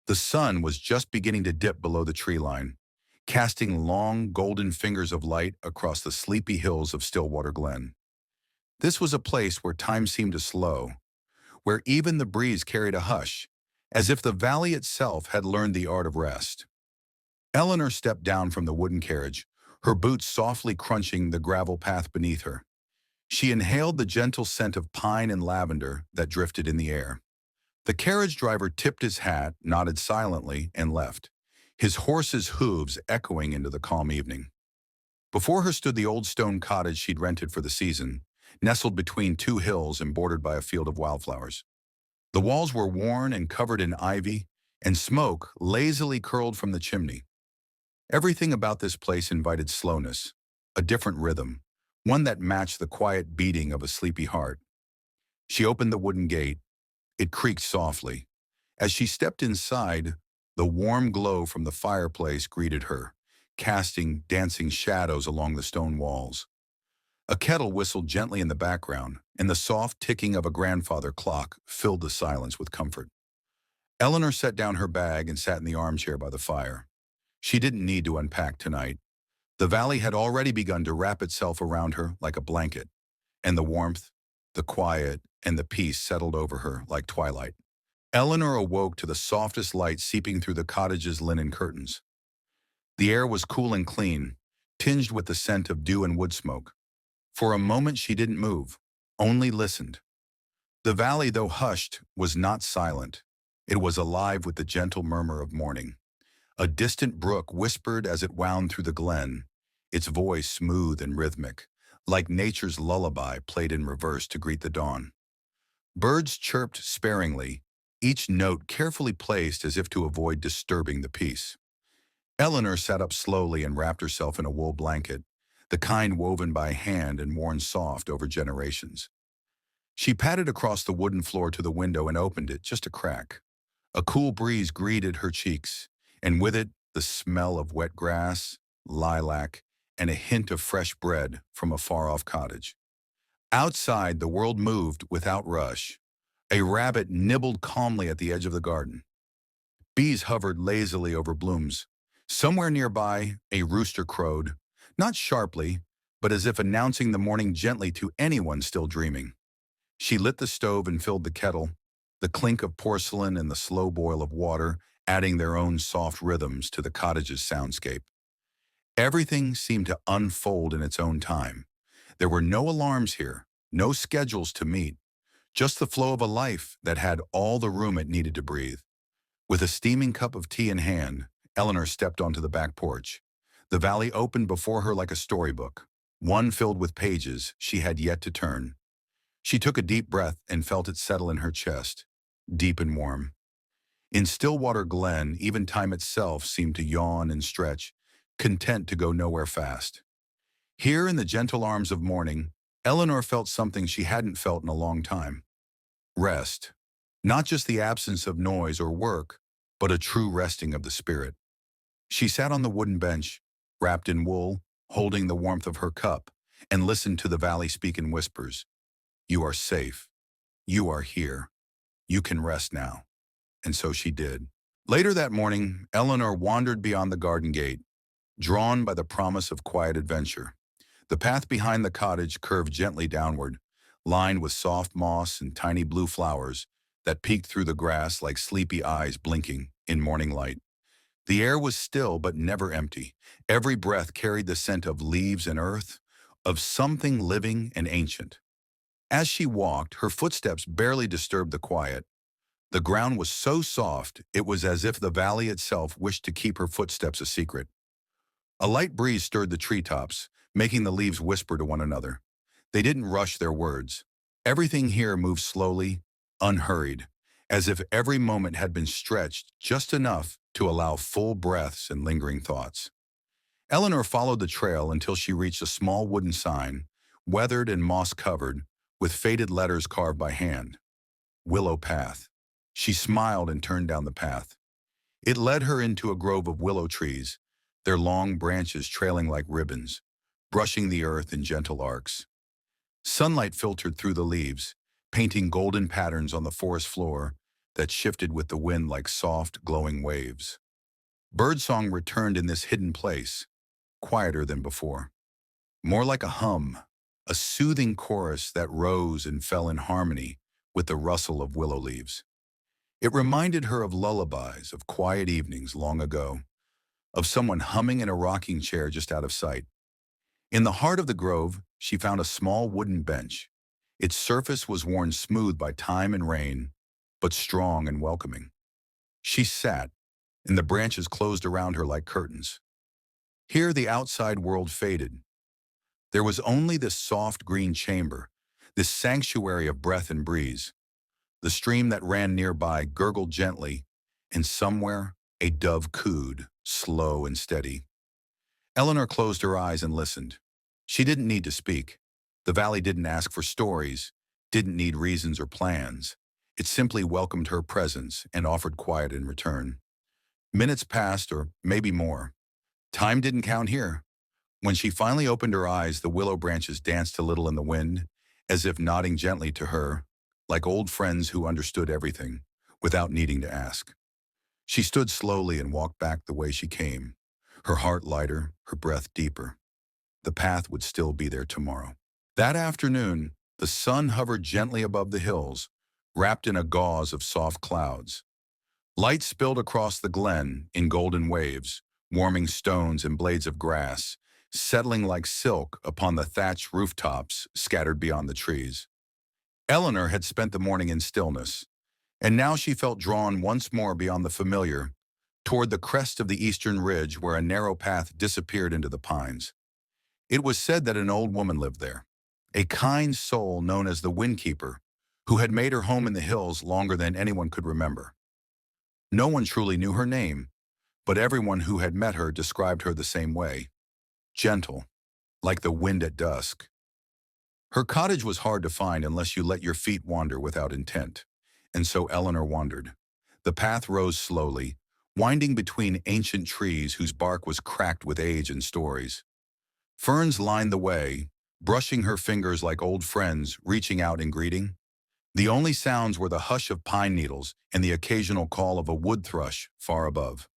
The sun was just beginning to dip below the tree line, casting long, golden fingers of light across the sleepy hills of Stillwater Glen. This was a place where time seemed to slow, where even the breeze carried a hush, as if the valley itself had learned the art of rest. Eleanor stepped down from the wooden carriage, her boots softly crunching the gravel path beneath her. She inhaled the gentle scent of pine and lavender that drifted in the air. The carriage driver tipped his hat, nodded silently, and left, his horse's hooves echoing into the calm evening. Before her stood the old stone cottage she'd rented for the season, nestled between two hills and bordered by a field of wildflowers. The walls were worn and covered in ivy, and smoke lazily curled from the chimney. Everything about this place invited slowness, a different rhythm, one that matched the quiet beating of a sleepy heart. She opened the wooden gate. It creaked softly. As she stepped inside, the warm glow from the fireplace greeted her, casting dancing shadows along the stone walls. A kettle whistled gently in the background, and the soft ticking of a grandfather clock filled the silence with comfort. Eleanor set down her bag and sat in the armchair by the fire. She didn't need to unpack tonight. The valley had already begun to wrap itself around her like a blanket, and the warmth, the quiet, and the peace settled over her like twilight. Eleanor awoke to the softest light seeping through the cottage's linen curtains. The air was cool and clean, tinged with the scent of dew and wood smoke. For a moment she didn't move, only listened. The valley, though hushed, was not silent. It was alive with the gentle murmur of morning. A distant brook whispered as it wound through the glen, its voice smooth and rhythmic, like nature's lullaby played in reverse to greet the dawn. Birds chirped sparingly, each note carefully placed as if to avoid disturbing the peace. Eleanor sat up slowly and wrapped herself in a wool blanket, the kind woven by hand and worn soft over generations. She padded across the wooden floor to the window and opened it just a crack. A cool breeze greeted her cheeks, and with it the smell of wet grass, lilac, and a hint of fresh bread from a far-off cottage. Outside, the world moved without rush. A rabbit nibbled calmly at the edge of the garden. Bees hovered lazily over blooms. Somewhere nearby, a rooster crowed, not sharply, but as if announcing the morning gently to anyone still dreaming. She lit the stove and filled the kettle, the clink of porcelain and the slow boil of water adding their own soft rhythms to the cottage's soundscape. Everything seemed to unfold in its own time. There were no alarms here, no schedules to meet, just the flow of a life that had all the room it needed to breathe. With a steaming cup of tea in hand, Eleanor stepped onto the back porch. The valley opened before her like a storybook, one filled with pages she had yet to turn. She took a deep breath and felt it settle in her chest, deep and warm. In Stillwater Glen, even time itself seemed to yawn and stretch, content to go nowhere fast. Here in the gentle arms of morning, Eleanor felt something she hadn't felt in a long time. Rest. Not just the absence of noise or work, but a true resting of the spirit. She sat on the wooden bench, wrapped in wool, holding the warmth of her cup, and listened to the valley speak in whispers. You are safe. You are here. You can rest now. And so she did. Later that morning, Eleanor wandered beyond the garden gate, drawn by the promise of quiet adventure. The path behind the cottage curved gently downward, lined with soft moss and tiny blue flowers that peeked through the grass like sleepy eyes blinking in morning light. The air was still but never empty. Every breath carried the scent of leaves and earth, of something living and ancient. As she walked, her footsteps barely disturbed the quiet. The ground was so soft, it was as if the valley itself wished to keep her footsteps a secret. A light breeze stirred the treetops, making the leaves whisper to one another. They didn't rush their words. Everything here moved slowly, unhurried, as if every moment had been stretched just enough to allow full breaths and lingering thoughts. Eleanor followed the trail until she reached a small wooden sign, weathered and moss-covered, with faded letters carved by hand. Willow Path. She smiled and turned down the path. It led her into a grove of willow trees, their long branches trailing like ribbons, brushing the earth in gentle arcs. Sunlight filtered through the leaves, painting golden patterns on the forest floor, that shifted with the wind like soft, glowing waves. Birdsong returned in this hidden place, quieter than before. More like a hum, a soothing chorus that rose and fell in harmony with the rustle of willow leaves. It reminded her of lullabies, of quiet evenings long ago, of someone humming in a rocking chair just out of sight. In the heart of the grove, she found a small wooden bench. Its surface was worn smooth by time and rain, but strong and welcoming. She sat, and the branches closed around her like curtains. Here the outside world faded. There was only this soft green chamber, this sanctuary of breath and breeze. The stream that ran nearby gurgled gently, and somewhere a dove cooed, slow and steady. Eleanor closed her eyes and listened. She didn't need to speak. The valley didn't ask for stories, didn't need reasons or plans. It simply welcomed her presence and offered quiet in return. Minutes passed, or maybe more. Time didn't count here. When she finally opened her eyes, the willow branches danced a little in the wind, as if nodding gently to her, like old friends who understood everything, without needing to ask. She stood slowly and walked back the way she came, her heart lighter, her breath deeper. The path would still be there tomorrow. That afternoon, the sun hovered gently above the hills, wrapped in a gauze of soft clouds. Light spilled across the glen in golden waves, warming stones and blades of grass, settling like silk upon the thatched rooftops scattered beyond the trees. Eleanor had spent the morning in stillness, and now she felt drawn once more beyond the familiar, toward the crest of the eastern ridge where a narrow path disappeared into the pines. It was said that an old woman lived there, a kind soul known as the Windkeeper, who had made her home in the hills longer than anyone could remember. No one truly knew her name, but everyone who had met her described her the same way, gentle, like the wind at dusk. Her cottage was hard to find unless you let your feet wander without intent, and so Eleanor wandered. The path rose slowly, winding between ancient trees whose bark was cracked with age and stories. Ferns lined the way, brushing her fingers like old friends reaching out in greeting. The only sounds were the hush of pine needles and the occasional call of a wood thrush far above.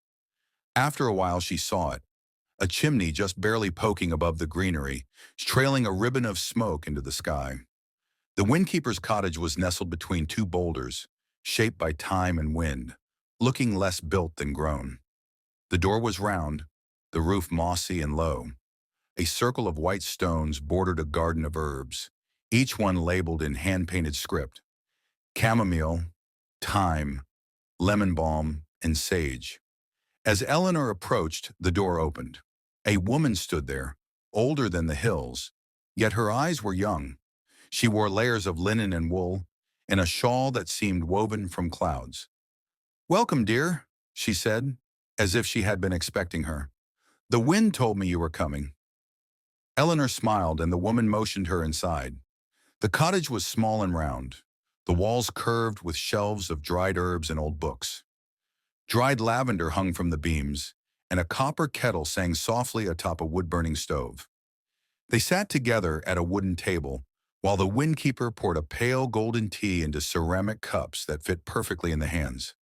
After a while she saw it, a chimney just barely poking above the greenery, trailing a ribbon of smoke into the sky. The Windkeeper's cottage was nestled between two boulders, shaped by time and wind, looking less built than grown. The door was round, the roof mossy and low. A circle of white stones bordered a garden of herbs, each one labeled in hand-painted script: chamomile, thyme, lemon balm, and sage. As Eleanor approached, the door opened. A woman stood there, older than the hills, yet her eyes were young. She wore layers of linen and wool, and a shawl that seemed woven from clouds. "Welcome, dear," she said, as if she had been expecting her. "The wind told me you were coming." Eleanor smiled, and the woman motioned her inside. The cottage was small and round, the walls curved with shelves of dried herbs and old books. Dried lavender hung from the beams, and a copper kettle sang softly atop a wood-burning stove. They sat together at a wooden table, while the Windkeeper poured a pale golden tea into ceramic cups that fit perfectly in the hands.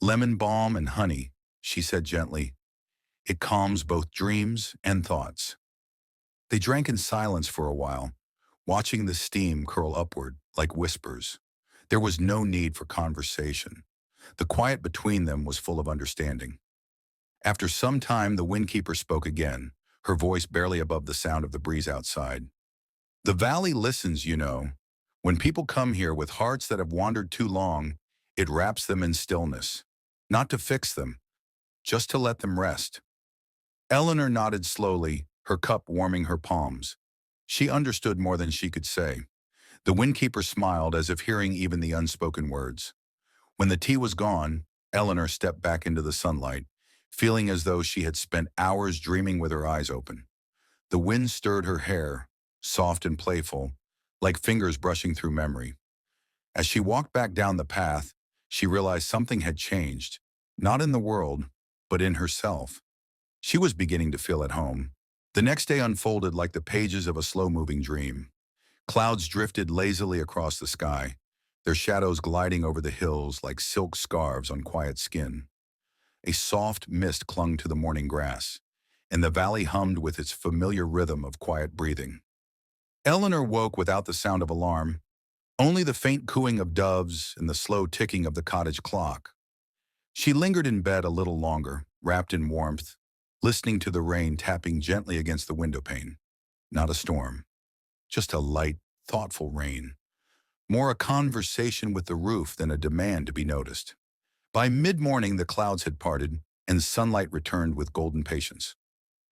"Lemon balm and honey," she said gently. "It calms both dreams and thoughts." They drank in silence for a while, watching the steam curl upward like whispers. There was no need for conversation. The quiet between them was full of understanding. After some time, the Windkeeper spoke again, her voice barely above the sound of the breeze outside. "The valley listens, you know. When people come here with hearts that have wandered too long, it wraps them in stillness. Not to fix them, just to let them rest." Eleanor nodded slowly, her cup warming her palms. She understood more than she could say. The Windkeeper smiled as if hearing even the unspoken words. When the tea was gone, Eleanor stepped back into the sunlight, feeling as though she had spent hours dreaming with her eyes open. The wind stirred her hair, soft and playful, like fingers brushing through memory. As she walked back down the path, she realized something had changed, not in the world, but in herself. She was beginning to feel at home. The next day unfolded like the pages of a slow-moving dream. Clouds drifted lazily across the sky, their shadows gliding over the hills like silk scarves on quiet skin. A soft mist clung to the morning grass, and the valley hummed with its familiar rhythm of quiet breathing. Eleanor woke without the sound of alarm, only the faint cooing of doves and the slow ticking of the cottage clock. She lingered in bed a little longer, wrapped in warmth, listening to the rain tapping gently against the window pane. Not a storm, just a light, thoughtful rain. More a conversation with the roof than a demand to be noticed. By mid-morning, the clouds had parted, and sunlight returned with golden patience.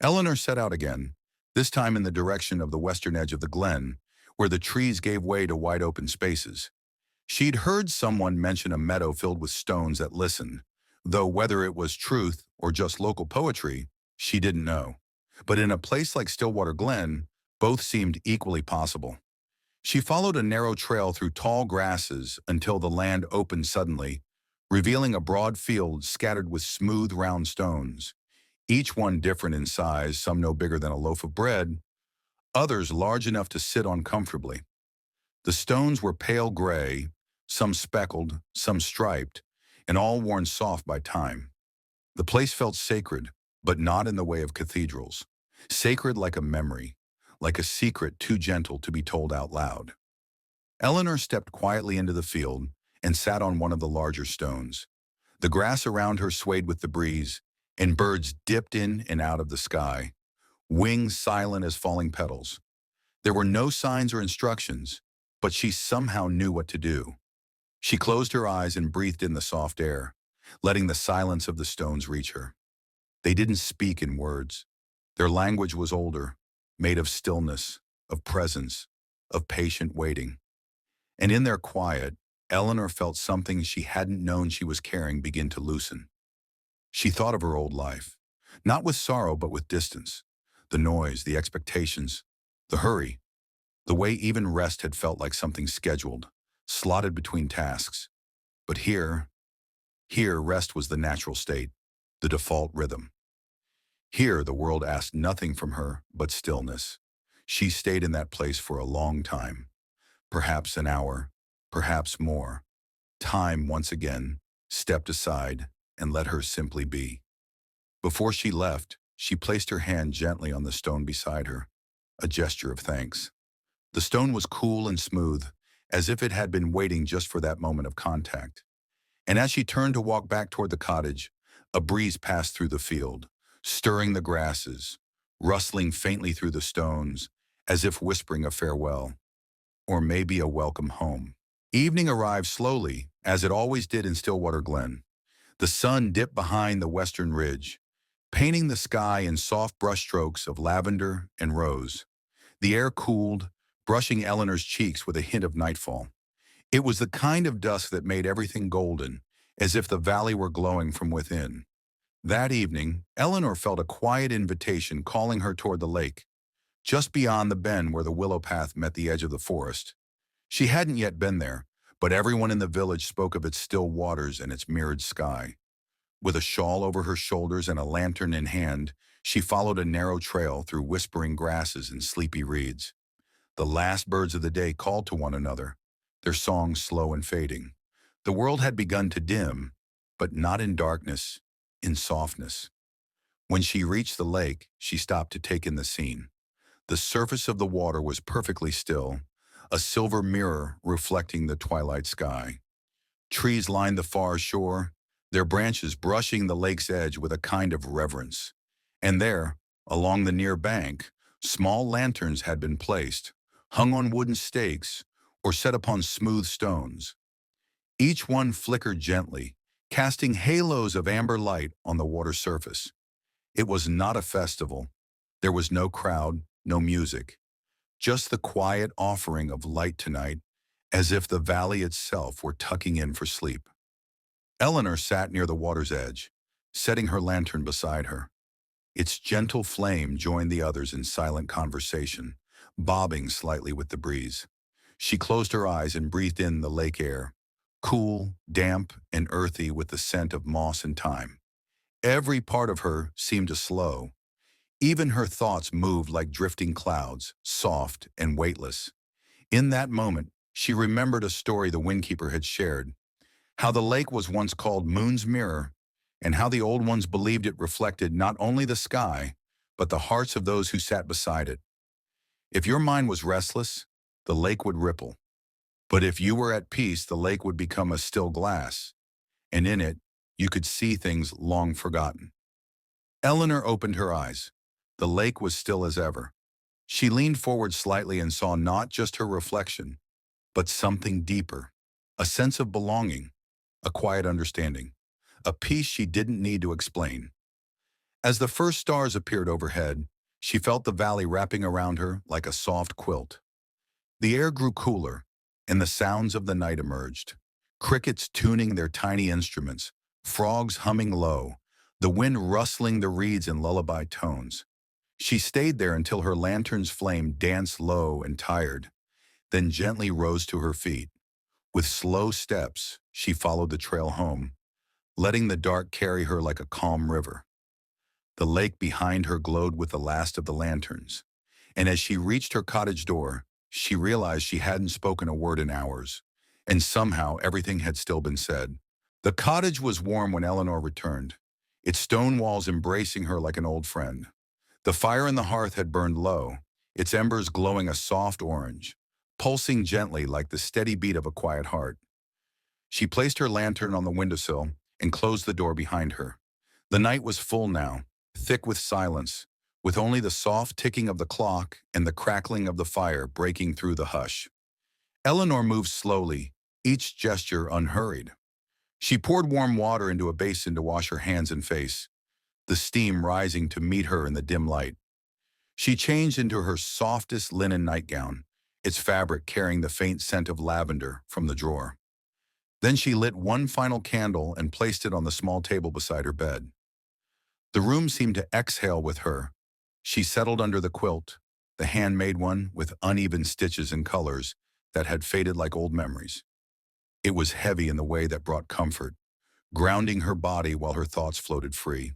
Eleanor set out again, this time in the direction of the western edge of the glen, where the trees gave way to wide open spaces. She'd heard someone mention a meadow filled with stones that listened, though whether it was truth or just local poetry, she didn't know. But in a place like Stillwater Glen, both seemed equally possible. She followed a narrow trail through tall grasses until the land opened suddenly, revealing a broad field scattered with smooth, round stones, each one different in size, some no bigger than a loaf of bread, others large enough to sit on comfortably. The stones were pale gray, some speckled, some striped, and all worn soft by time. The place felt sacred, but not in the way of cathedrals. Sacred like a memory, like a secret too gentle to be told out loud. Eleanor stepped quietly into the field and sat on one of the larger stones. The grass around her swayed with the breeze, and birds dipped in and out of the sky, wings silent as falling petals. There were no signs or instructions, but she somehow knew what to do. She closed her eyes and breathed in the soft air, letting the silence of the stones reach her. They didn't speak in words. Their language was older, made of stillness, of presence, of patient waiting. And in their quiet, Eleanor felt something she hadn't known she was carrying begin to loosen. She thought of her old life, not with sorrow but with distance. The noise, the expectations, the hurry, the way even rest had felt like something scheduled, slotted between tasks. But here rest was the natural state, the default rhythm. Here the world asked nothing from her but stillness. She stayed in that place for a long time, perhaps an hour, perhaps more. Time, once again, stepped aside and let her simply be. Before she left, she placed her hand gently on the stone beside her, a gesture of thanks. The stone was cool and smooth, as if it had been waiting just for that moment of contact. And as she turned to walk back toward the cottage, a breeze passed through the field, stirring the grasses, rustling faintly through the stones, as if whispering a farewell, or maybe a welcome home. Evening arrived slowly, as it always did in Stillwater Glen. The sun dipped behind the western ridge, painting the sky in soft brushstrokes of lavender and rose. The air cooled, brushing Eleanor's cheeks with a hint of nightfall. It was the kind of dusk that made everything golden, as if the valley were glowing from within. That evening, Eleanor felt a quiet invitation calling her toward the lake, just beyond the bend where the willow path met the edge of the forest. She hadn't yet been there, but everyone in the village spoke of its still waters and its mirrored sky. With a shawl over her shoulders and a lantern in hand, she followed a narrow trail through whispering grasses and sleepy reeds. The last birds of the day called to one another, their songs slow and fading. The world had begun to dim, but not in darkness, in softness. When she reached the lake, she stopped to take in the scene. The surface of the water was perfectly still, a silver mirror reflecting the twilight sky. Trees lined the far shore, their branches brushing the lake's edge with a kind of reverence. And there, along the near bank, small lanterns had been placed, hung on wooden stakes, or set upon smooth stones. Each one flickered gently, casting halos of amber light on the water surface. It was not a festival. There was no crowd, no music, just the quiet offering of light tonight, as if the valley itself were tucking in for sleep. Eleanor sat near the water's edge, setting her lantern beside her. Its gentle flame joined the others in silent conversation, bobbing slightly with the breeze. She closed her eyes and breathed in the lake air, cool, damp, and earthy with the scent of moss and thyme. Every part of her seemed to slow. Even her thoughts moved like drifting clouds, soft and weightless. In that moment, She remembered a story the windkeeper had shared, how the lake was once called Moon's Mirror, and how the old ones believed it reflected not only the sky, but the hearts of those who sat beside it. If your mind was restless, the lake would ripple. But if you were at peace, the lake would become a still glass, and in it, you could see things long forgotten. Eleanor opened her eyes. The lake was still as ever. She leaned forward slightly and saw not just her reflection, but something deeper, a sense of belonging, a quiet understanding, a peace she didn't need to explain. As the first stars appeared overhead, she felt the valley wrapping around her like a soft quilt. The air grew cooler, and the sounds of the night emerged. Crickets tuning their tiny instruments, frogs humming low, the wind rustling the reeds in lullaby tones. She stayed there until her lantern's flame danced low and tired, then gently rose to her feet. With slow steps, she followed the trail home, letting the dark carry her like a calm river. The lake behind her glowed with the last of the lanterns, and as she reached her cottage door, she realized she hadn't spoken a word in hours, and somehow everything had still been said. The cottage was warm when Eleanor returned, its stone walls embracing her like an old friend. The fire in the hearth had burned low, its embers glowing a soft orange, pulsing gently like the steady beat of a quiet heart. She placed her lantern on the windowsill and closed the door behind her. The night was full now, thick with silence, with only the soft ticking of the clock and the crackling of the fire breaking through the hush. Eleanor moved slowly, each gesture unhurried. She poured warm water into a basin to wash her hands and face, the steam rising to meet her in the dim light. She changed into her softest linen nightgown, its fabric carrying the faint scent of lavender from the drawer. Then she lit one final candle and placed it on the small table beside her bed. The room seemed to exhale with her. She settled under the quilt, the handmade one with uneven stitches and colors that had faded like old memories. It was heavy in the way that brought comfort, grounding her body while her thoughts floated free.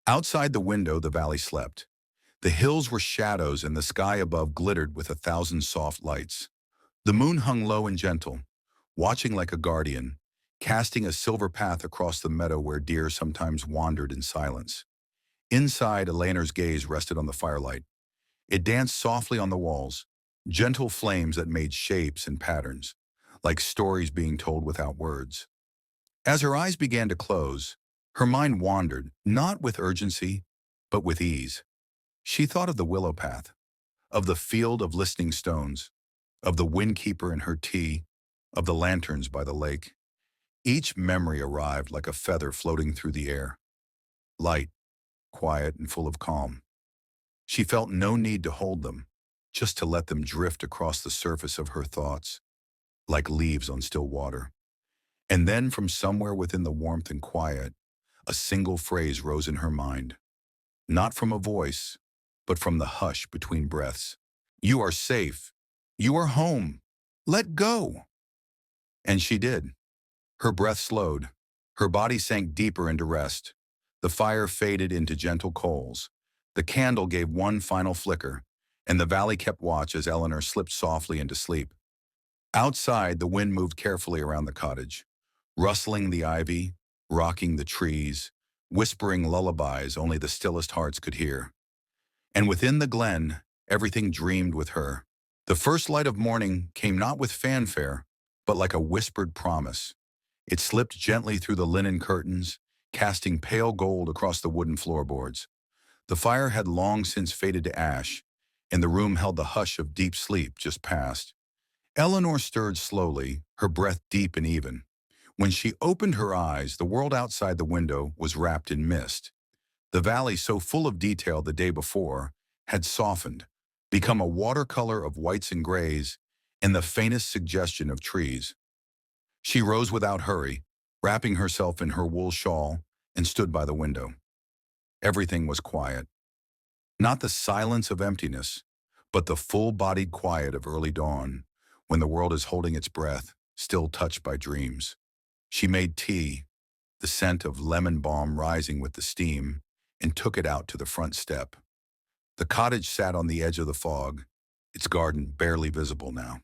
Outside the window, the valley slept. The hills were shadows and the sky above glittered with 1,000 soft lights. The moon hung low and gentle, watching like a guardian, casting a silver path across the meadow where deer sometimes wandered in silence. Inside, Eleanor's gaze rested on the firelight. It danced softly on the walls, gentle flames that made shapes and patterns, like stories being told without words. As her eyes began to close, her mind wandered, not with urgency, but with ease. She thought of the willow path, of the field of listening stones, of the windkeeper and her tea, of the lanterns by the lake. Each memory arrived like a feather floating through the air, light, quiet, and full of calm. She felt no need to hold them, just to let them drift across the surface of her thoughts, like leaves on still water. And then from somewhere within the warmth and quiet, a single phrase rose in her mind, not from a voice, but from the hush between breaths. "You are safe. You are home. Let go." And she did. Her breath slowed. Her body sank deeper into rest. The fire faded into gentle coals. The candle gave one final flicker, and the valley kept watch as Eleanor slipped softly into sleep. Outside, the wind moved carefully around the cottage, rustling the ivy, rocking the trees, whispering lullabies only the stillest hearts could hear. And within the glen, everything dreamed with her. The first light of morning came not with fanfare, but like a whispered promise. It slipped gently through the linen curtains, casting pale gold across the wooden floorboards. The fire had long since faded to ash, and the room held the hush of deep sleep just past. Eleanor stirred slowly, her breath deep and even. When she opened her eyes, the world outside the window was wrapped in mist. The valley, so full of detail the day before, had softened, become a watercolor of whites and grays, and the faintest suggestion of trees. She rose without hurry, wrapping herself in her wool shawl, and stood by the window. Everything was quiet. Not the silence of emptiness, but the full-bodied quiet of early dawn, when the world is holding its breath, still touched by dreams. She made tea, the scent of lemon balm rising with the steam, and took it out to the front step. The cottage sat on the edge of the fog, its garden barely visible now.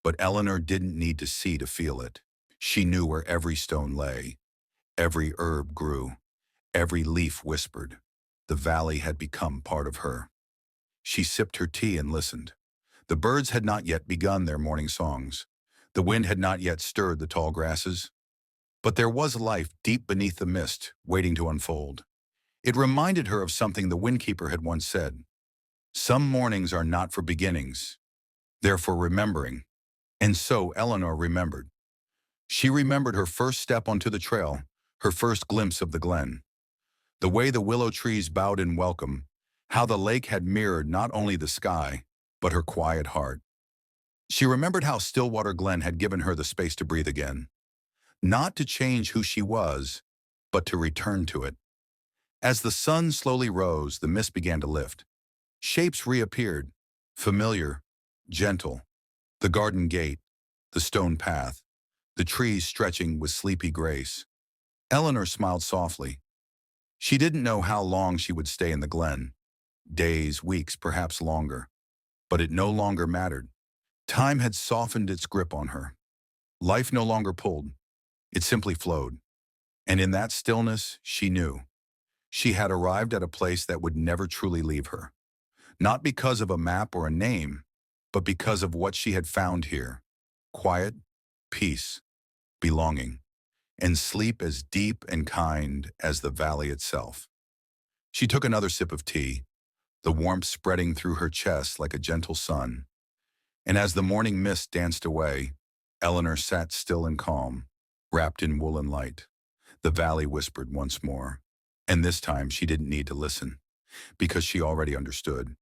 But Eleanor didn't need to see to feel it. She knew where every stone lay, every herb grew, every leaf whispered. The valley had become part of her. She sipped her tea and listened. The birds had not yet begun their morning songs. The wind had not yet stirred the tall grasses. But there was life deep beneath the mist, waiting to unfold. It reminded her of something the windkeeper had once said. Some mornings are not for beginnings. They're for remembering. And so Eleanor remembered. She remembered her first step onto the trail, her first glimpse of the glen. The way the willow trees bowed in welcome, how the lake had mirrored not only the sky, but her quiet heart. She remembered how Stillwater Glen had given her the space to breathe again. Not to change who she was, but to return to it. As the sun slowly rose, the mist began to lift. Shapes reappeared, familiar, gentle. The garden gate, the stone path, the trees stretching with sleepy grace. Eleanor smiled softly. She didn't know how long she would stay in the glen. Days, weeks, perhaps longer. But it no longer mattered. Time had softened its grip on her. Life no longer pulled. It simply flowed. And in that stillness, she knew. She had arrived at a place that would never truly leave her. Not because of a map or a name, but because of what she had found here. Quiet, peace, belonging, and sleep as deep and kind as the valley itself. She took another sip of tea, the warmth spreading through her chest like a gentle sun. And as the morning mist danced away, Eleanor sat still and calm, wrapped in woolen light. The valley whispered once more. And this time she didn't need to listen, because she already understood.